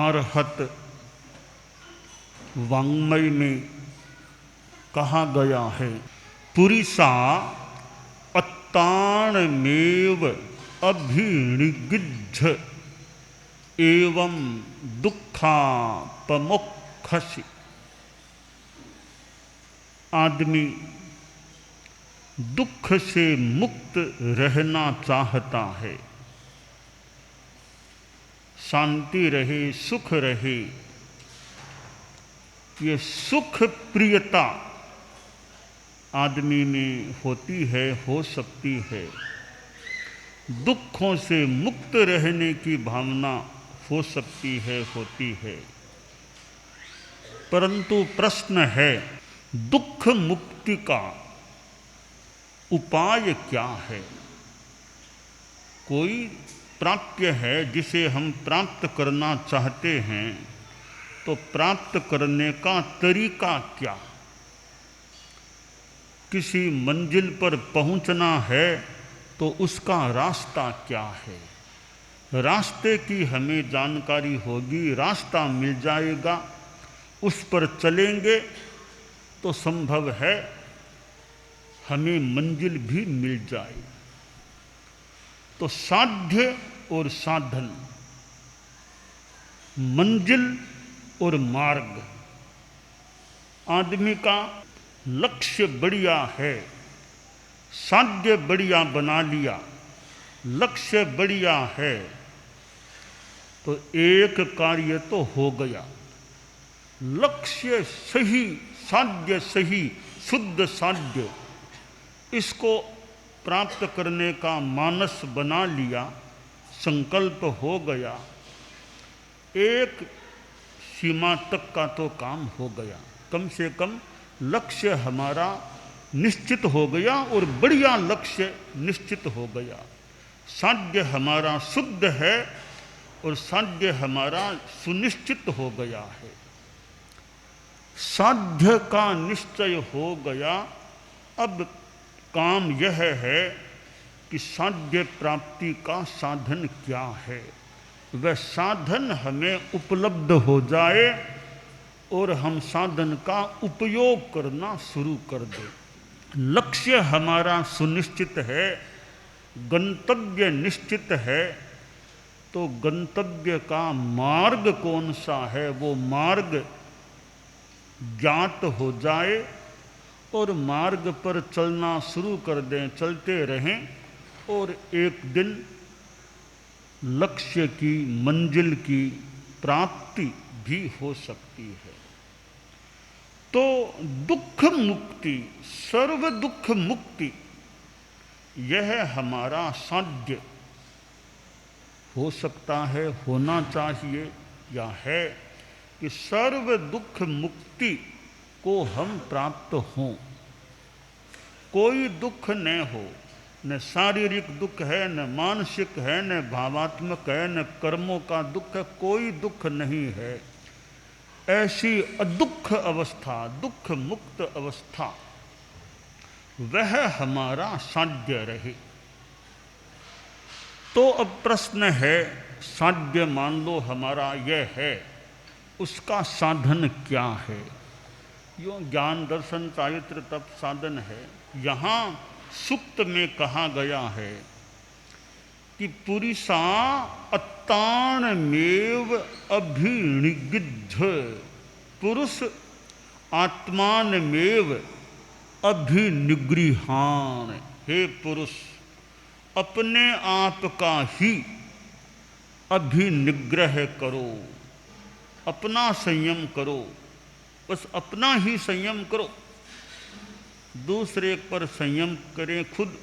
आर्हत वाङ्मय में कहा गया है, पुरिसा अत्ताणमेव अभिनिगिद्ध एवं दुःखापमोक्षसि। आदमी दुख से मुक्त रहना चाहता है, शांति रहे, सुख रहे। ये सुख प्रियता आदमी में होती है, हो सकती है। दुखों से मुक्त रहने की भावना हो सकती है, होती है। परंतु प्रश्न है, दुख मुक्ति का उपाय क्या है? कोई प्राप्य है जिसे हम प्राप्त करना चाहते हैं, तो प्राप्त करने का तरीका क्या? किसी मंजिल पर पहुंचना है तो उसका रास्ता क्या है? रास्ते की हमें जानकारी होगी, रास्ता मिल जाएगा, उस पर चलेंगे तो संभव है हमें मंजिल भी मिल जाए। तो साध्य और साधन, मंजिल और मार्ग। आदमी का लक्ष्य बढ़िया है, साध्य बढ़िया बना लिया, लक्ष्य बढ़िया है, तो एक कार्य तो हो गया। लक्ष्य सही, साध्य सही, शुद्ध साध्य, इसको प्राप्त करने का मानस बना लिया, संकल्प हो गया, एक सीमा तक का तो काम हो गया। कम से कम लक्ष्य हमारा निश्चित हो गया और बढ़िया लक्ष्य निश्चित हो गया। साध्य हमारा शुद्ध है और साध्य हमारा सुनिश्चित हो गया है। साध्य का निश्चय हो गया। अब काम यह है कि साध्य प्राप्ति का साधन क्या है, वह साधन हमें उपलब्ध हो जाए और हम साधन का उपयोग करना शुरू कर दें। लक्ष्य हमारा सुनिश्चित है, गंतव्य निश्चित है, तो गंतव्य का मार्ग कौन सा है वो मार्ग ज्ञात हो जाए और मार्ग पर चलना शुरू कर दें, चलते रहें और एक दिन लक्ष्य की, मंजिल की प्राप्ति भी हो सकती है। तो दुख मुक्ति, सर्व दुख मुक्ति, यह हमारा साध्य हो सकता है, होना चाहिए या है कि सर्व दुख मुक्ति को हम प्राप्त हों। कोई दुख न हो, न शारीरिक दुख है, न मानसिक है, न भावात्मक है, न कर्मों का दुख है, कोई दुख नहीं है। ऐसी अदुख अवस्था, दुख मुक्त अवस्था, वह हमारा साध्य रहे। तो अब प्रश्न है, साध्य मान लो हमारा यह है, उसका साधन क्या है? यो ज्ञान दर्शन चारित्र तप साधन है। यहाँ सुक्त में कहा गया है कि पुरिसा अत्ताणमेव अभिनिगिद्ध, पुरुष आत्मानमेव अभिनिगृहाण। हे पुरुष, अपने आप का ही अभिनिग्रह करो, अपना संयम करो, बस अपना ही संयम करो। दूसरे पर संयम करें, खुद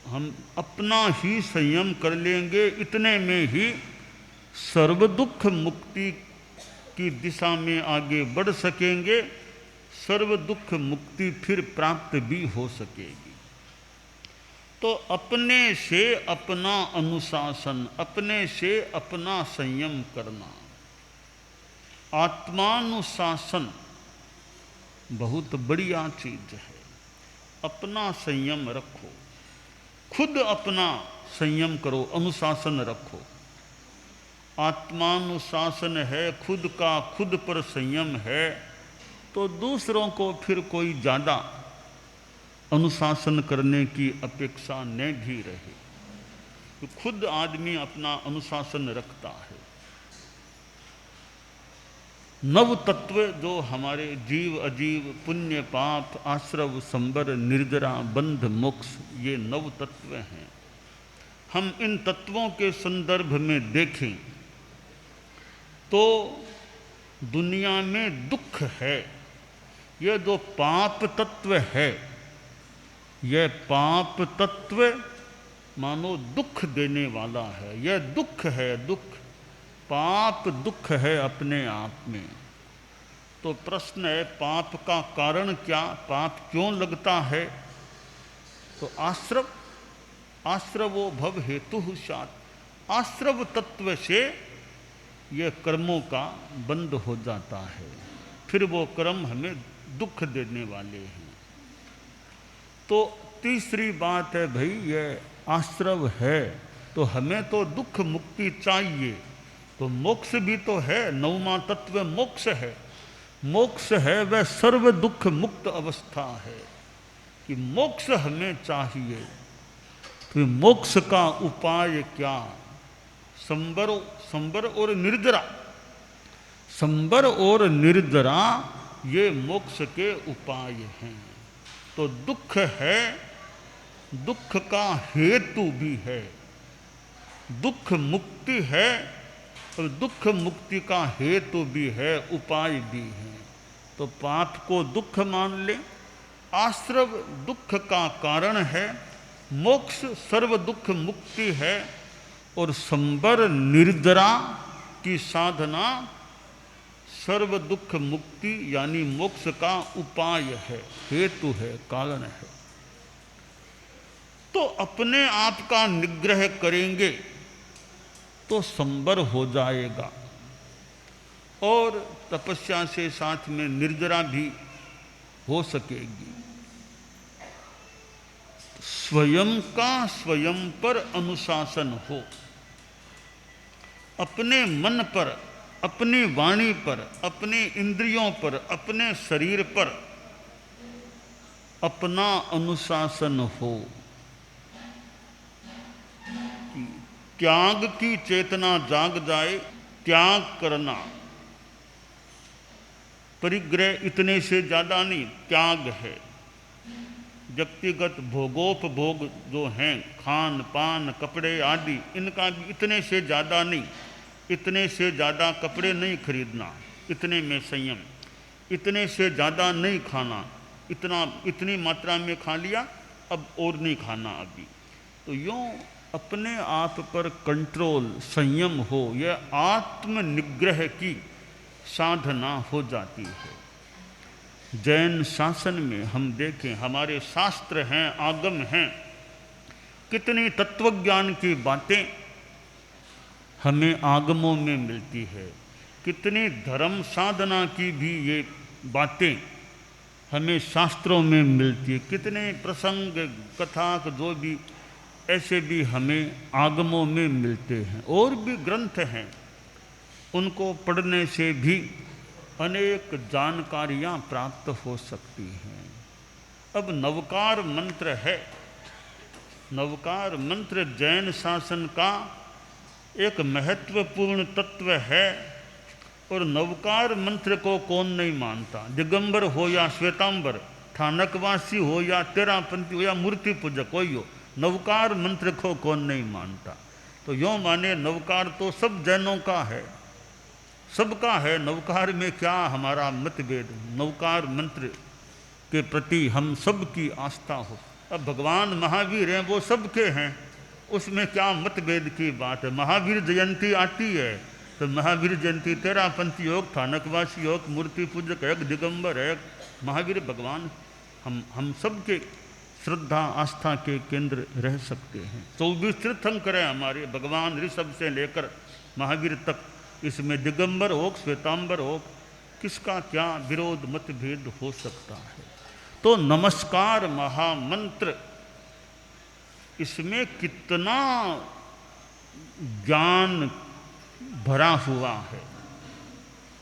हम अपना ही संयम कर लेंगे, इतने में ही सर्व दुख मुक्ति की दिशा में आगे बढ़ सकेंगे। सर्व दुख मुक्ति फिर प्राप्त भी हो सकेगी। तो अपने से अपना अनुशासन, अपने से अपना संयम करना, आत्मानुशासन बहुत बढ़िया चीज है। अपना संयम रखो, खुद अपना संयम करो, अनुशासन रखो। आत्मानुशासन है, खुद का खुद पर संयम है, तो दूसरों को फिर कोई ज़्यादा अनुशासन करने की अपेक्षा न भी रहे। तो खुद आदमी अपना अनुशासन रखता है। नव तत्व जो हमारे जीव अजीव, पुण्य पाप, आश्रव, संबर, निर्जरा, बंध, मोक्ष, ये नव तत्व हैं। हम इन तत्वों के संदर्भ में देखें तो दुनिया में दुख है। यह जो पाप तत्व है, यह पाप तत्व मानो दुख देने वाला है। यह दुख है, दुख, पाप दुख है अपने आप में। तो प्रश्न है, पाप का कारण क्या, पाप क्यों लगता है? तो आश्रव, आश्रवो भव हेतु सात, आश्रव तत्व से यह कर्मों का बंध हो जाता है। फिर वो कर्म हमें दुख देने वाले हैं। तो तीसरी बात है भाई, यह आश्रव है तो हमें तो दुख मुक्ति चाहिए, तो मोक्ष भी तो है। नौवां तत्व मोक्ष है। मोक्ष है वह सर्व दुख मुक्त अवस्था है कि मोक्ष हमें चाहिए। तो मोक्ष का उपाय क्या? संबर और निर्जरा, संबर और निर्जरा ये मोक्ष के उपाय हैं। तो दुख है, दुख का हेतु भी है, दुख मुक्ति है और दुख मुक्ति का हेतु भी है, उपाय भी है। तो पाप को दुख मान ले, आश्रव दुख का कारण है, मोक्ष सर्व दुख मुक्ति है, और संबर निर्जरा की साधना सर्व दुख मुक्ति यानी मोक्ष का उपाय है, हेतु है, कारण है। तो अपने आप का निग्रह करेंगे तो संबर हो जाएगा, और तपस्या से साथ में निर्जरा भी हो सकेगी। स्वयं का स्वयं पर अनुशासन हो, अपने मन पर, अपनी वाणी पर, अपने इंद्रियों पर, अपने शरीर पर अपना अनुशासन हो। त्याग की चेतना जाग जाए, त्याग करना, परिग्रह इतने से ज़्यादा नहीं, त्याग है। व्यक्तिगत भोगोपभोग जो हैं, खान पान कपड़े आदि, इनका भी इतने से ज़्यादा नहीं। इतने से ज़्यादा कपड़े नहीं खरीदना, इतने में संयम। इतने से ज़्यादा नहीं खाना, इतनी मात्रा में खा लिया, अब और नहीं खाना अभी। तो यूँ अपने आप पर कंट्रोल, संयम हो, यह आत्मनिग्रह की साधना हो जाती है। जैन शासन में हम देखें, हमारे शास्त्र हैं, आगम हैं, कितनी तत्वज्ञान की बातें हमें आगमों में मिलती है। कितनी धर्म साधना की भी ये बातें हमें शास्त्रों में मिलती है। कितने प्रसंग, कथा जो भी ऐसे भी हमें आगमों में मिलते हैं। और भी ग्रंथ हैं, उनको पढ़ने से भी अनेक जानकारियाँ प्राप्त हो सकती हैं। अब नवकार मंत्र है, नवकार मंत्र जैन शासन का एक महत्वपूर्ण तत्व है, और नवकार मंत्र को कौन नहीं मानता? दिगंबर हो या श्वेतांबर, थानकवासी हो या तेरापंथी हो या मूर्ति पूजक कोई हो, नवकार मंत्र को कौन नहीं मानता? तो यूँ माने नवकार तो सब जैनों का है, सबका है। नवकार में क्या हमारा मतभेद? नवकार मंत्र के प्रति हम सब की आस्था हो। अब भगवान महावीर हैं, वो सबके हैं, उसमें क्या मतभेद की बात है? महावीर जयंती आती है तो महावीर जयंती तेरापंथी योग, थानकवासी योग, मूर्ति पूजक है, दिगंबर है, महावीर भगवान, हम सबके श्रद्धा आस्था के केंद्र रह सकते हैं। 24 तीर्थंकर हैं हमारे, भगवान ऋषभ से लेकर महावीर तक। इसमें दिगंबर हो, श्वेतांबर हो, किसका क्या विरोध मतभेद हो सकता है? तो नमस्कार महामंत्र, इसमें कितना ज्ञान भरा हुआ है।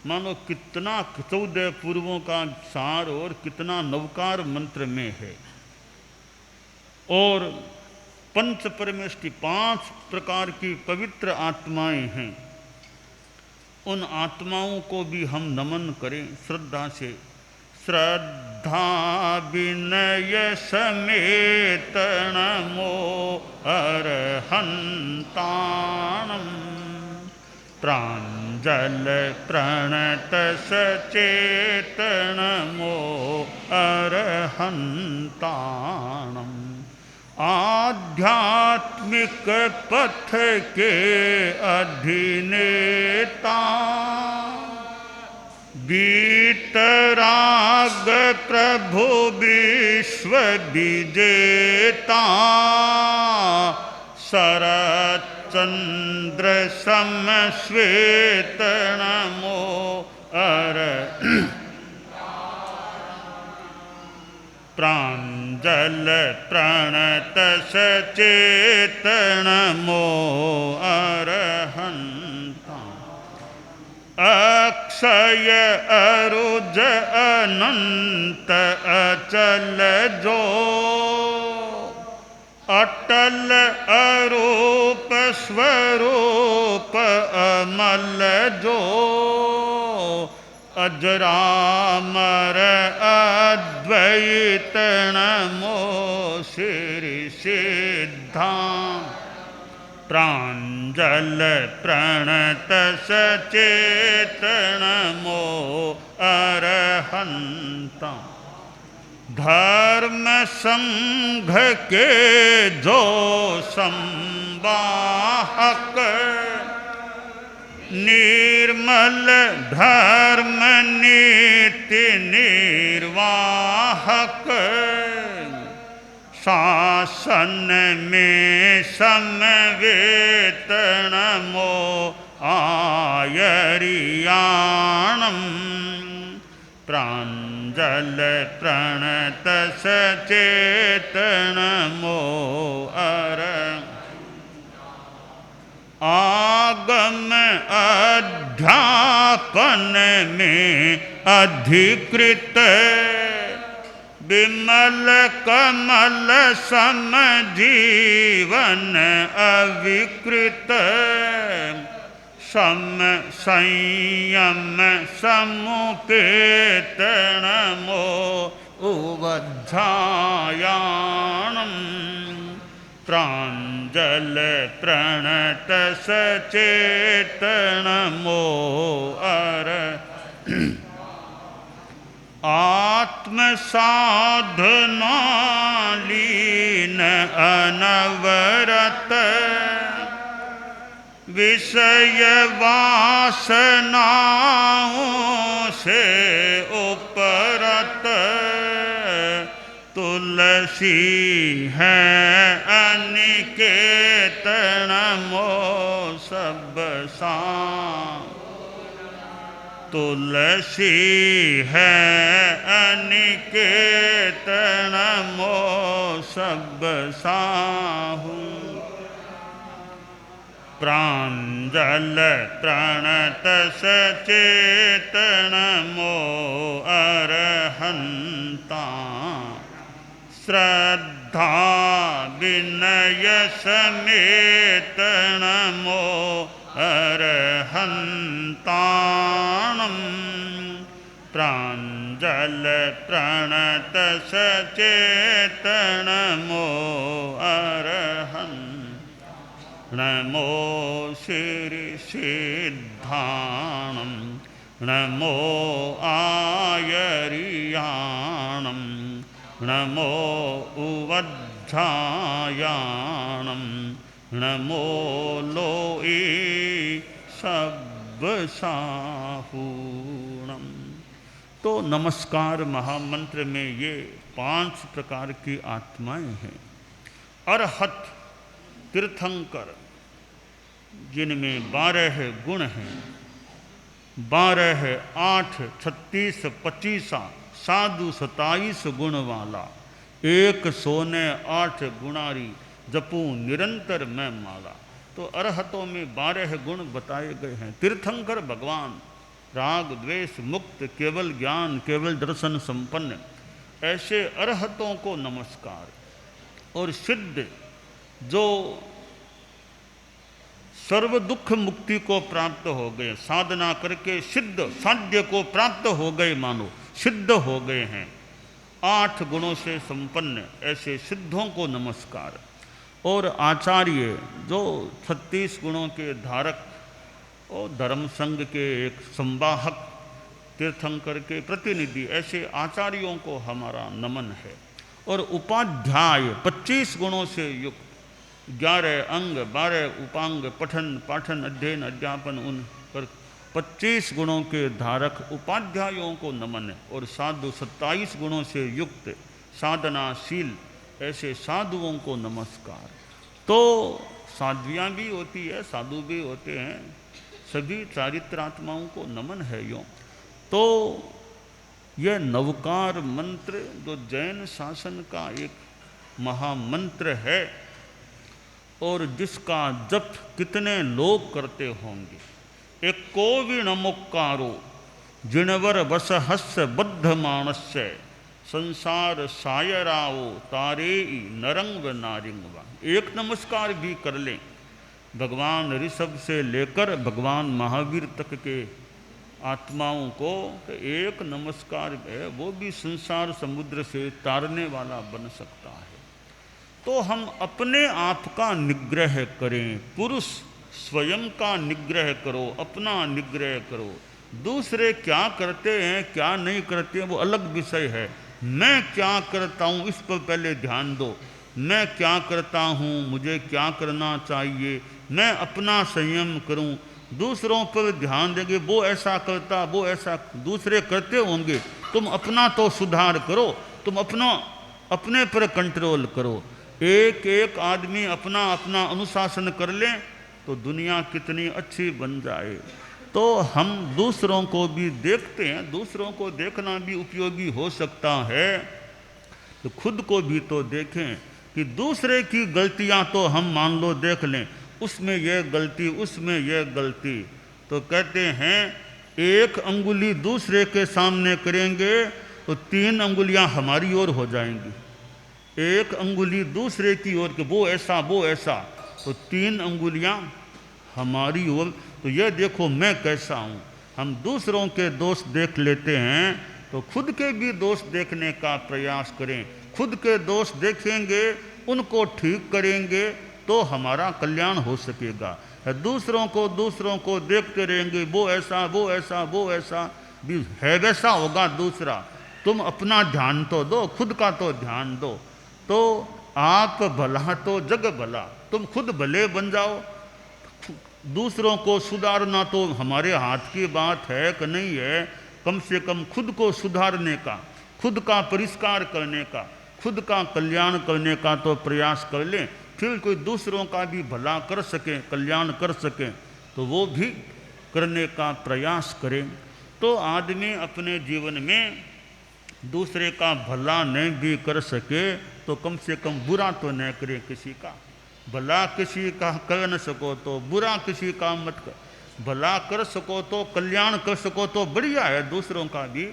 मानो कितना 14 पूर्वों का सार और कितना नवकार मंत्र में है। और पंच परमेष्टि 5 प्रकार की पवित्र आत्माएं हैं। उन आत्माओं को भी हम नमन करें श्रद्धा से। श्रद्धा विनय समेत नमो अरहंताणं प्राञ्जल प्रणत सचेत नमो अरहंताणम् आध्यात्मिक पथ के अधिनेता वीतराग प्रभु विश्व विजेता शरत चंद्र समश्वेत नमो प्राञ्जल प्रणत सचेत नमो अरहंता अक्षय अरुज अनंत अचल जो अटल अरूप स्वरूप अमल जो अजरामर अद्वैत नमो श्री सिद्धा प्राञ्जल प्रणत सचेत नमो अरहंता धर्म संघ के जो संवाहक निर्मल धर्म नीति निर्वाहक शासन में समवेत नमो आयरियाणम् प्राञ्जल प्रणत सचेत नमो आगम अध्यापन में अधिकृत विमल कमल सम जीवन अविकृत सम संयम समुपेत नमो उवध्यायाणम् प्राञ्जल प्रणत सचेत नमो आत्मसाधना लीन अनवरत विषय वासनाओं से उपरत तुलसी है अनिकेत नमो सब तुलसी है अनिकेत नमो सब साहू प्राञ्जल प्रणत सचेत नमो अरहंता श्रद्धा विनय समेत नमो अरहंताणम् प्राञ्जल प्रणत सचेत नमो नमो श्री सिद्धाणम् नमो आयरियाणम् नमो उवध्यायाणम् नमो लोई सब्बसाहूणम्। तो नमस्कार महामंत्र में ये 5 प्रकार की आत्माएं हैं। अरहत तीर्थंकर जिनमें 12 गुण हैं, 12 8 36 25 साधु 27 गुण वाला 108 गुणारी जपूं निरंतर मैं माला। तो अरहतों में 12 गुण बताए गए हैं। तीर्थंकर भगवान राग द्वेष मुक्त, केवल ज्ञान केवल दर्शन संपन्न, ऐसे अरहतों को नमस्कार। और सिद्ध जो सर्व दुख मुक्ति को प्राप्त हो गए, साधना करके सिद्ध साध्य को प्राप्त हो गए, मानो सिद्ध हो गए हैं, 8 गुणों से संपन्न, ऐसे सिद्धों को नमस्कार। और आचार्य जो 36 गुणों के धारक और धर्म संघ के एक संवाहक, तीर्थंकर के प्रतिनिधि, ऐसे आचार्यों को हमारा नमन है। और उपाध्याय 25 गुणों से युक्त, 11 अंग 12 उपांग, पठन पाठन अध्ययन अध्यापन, उन पर 25 गुणों के धारक उपाध्यायों को नमन है। और साधु 27 गुणों से युक्त साधनाशील, ऐसे साधुओं को नमस्कार। तो साध्वियाँ भी होती है, साधु भी होते हैं, सभी चारित्रात्माओं को नमन है यूँ। तो यह नवकार मंत्र जो जैन शासन का एक महामंत्र है, और जिसका जप कितने लोग करते होंगे। एक कोविण मुक्कारो जिणवर बस हस्य बद्ध मानस्य, संसार सायराओ तारे नरंग नारिंगवा। एक नमस्कार भी कर लें भगवान ऋषभ से लेकर भगवान महावीर तक के आत्माओं को, तो एक नमस्कार है वो भी संसार समुद्र से तारने वाला बन सकता है। तो हम अपने आप का निग्रह करें। पुरुष स्वयं का निग्रह करो, अपना निग्रह करो। दूसरे क्या करते हैं क्या नहीं करते हैं वो अलग विषय है। मैं क्या करता हूँ इस पर पहले ध्यान दो। मैं क्या करता हूँ, मुझे क्या करना चाहिए, मैं अपना संयम करूँ। दूसरों पर ध्यान देंगे, वो ऐसा करता, वो ऐसा, दूसरे करते होंगे, तुम अपना तो सुधार करो, तुम अपने पर कंट्रोल करो। एक एक आदमी अपना अपना अनुशासन कर ले तो दुनिया कितनी अच्छी बन जाए। तो हम दूसरों को भी देखते हैं, दूसरों को देखना भी उपयोगी हो सकता है, तो खुद को भी तो देखें कि दूसरे की गलतियां तो हम मान लो देख लें, उसमें यह गलती, उसमें यह गलती, तो कहते हैं एक अंगुली दूसरे के सामने करेंगे तो 3 अंगुलियां हमारी ओर हो जाएंगी। एक अंगुली दूसरे की ओर के वो ऐसा, तो 3 अंगुलियां हमारी ओर। तो यह देखो मैं कैसा हूँ। हम दूसरों के दोष देख लेते हैं तो खुद के भी दोष देखने का प्रयास करें। खुद के दोष देखेंगे, उनको ठीक करेंगे तो हमारा कल्याण हो सकेगा। दूसरों को देखते रहेंगे, वो ऐसा भी है, वैसा होगा दूसरा। तुम अपना ध्यान तो दो, खुद का तो ध्यान दो। तो आप भला तो जग भला, तुम खुद भले बन जाओ। दूसरों को सुधारना तो हमारे हाथ की बात है कि नहीं है। कम से कम खुद को सुधारने का, खुद का परिष्कार करने का, खुद का कल्याण करने का तो प्रयास कर लें। फिर कोई दूसरों का भी भला कर सके, कल्याण कर सके, तो वो भी करने का प्रयास करें। तो आदमी अपने जीवन में दूसरे का भला नहीं भी कर सके तो कम से कम बुरा तो न करे किसी का। भला किसी का कर न सको तो बुरा किसी का मत कर। भला कर सको तो, कल्याण कर सको तो बढ़िया है। दूसरों का भी,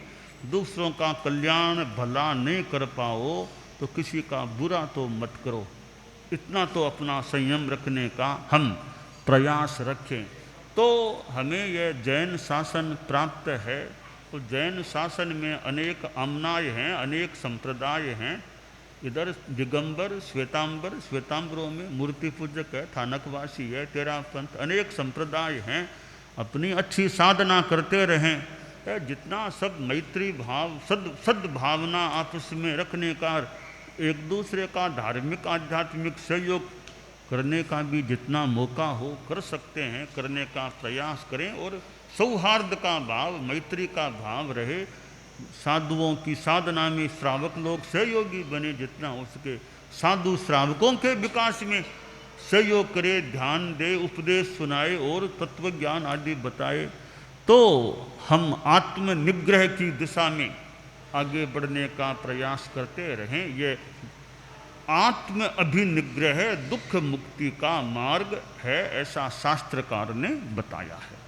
दूसरों का कल्याण भला नहीं कर पाओ तो किसी का बुरा तो मत करो। इतना तो अपना संयम रखने का हम प्रयास रखें। तो हमें यह जैन शासन प्राप्त है। तो जैन शासन में अनेक आमनाय हैं, अनेक संप्रदाय हैं। इधर दिगंबर, श्वेतांबर, श्वेतांबरों में मूर्ति पूजक है, थानकवासी है, तेरा पंथ, अनेक संप्रदाय हैं। अपनी अच्छी साधना करते रहें। जितना सब मैत्री भाव, सद्भावना आपस में रखने का, एक दूसरे का धार्मिक आध्यात्मिक सहयोग करने का भी जितना मौका हो कर सकते हैं, करने का प्रयास करें। और सौहार्द का भाव, मैत्री का भाव रहे। साधुओं की साधना में श्रावक लोग सहयोगी बने, जितना हो सके साधु श्रावकों के विकास में सहयोग करे, ध्यान दे, उपदेश सुनाए और तत्व ज्ञान आदि बताए। तो हम आत्मनिग्रह की दिशा में आगे बढ़ने का प्रयास करते रहें। ये आत्म अभिनिग्रह दुख मुक्ति का मार्ग है, ऐसा शास्त्रकार ने बताया है।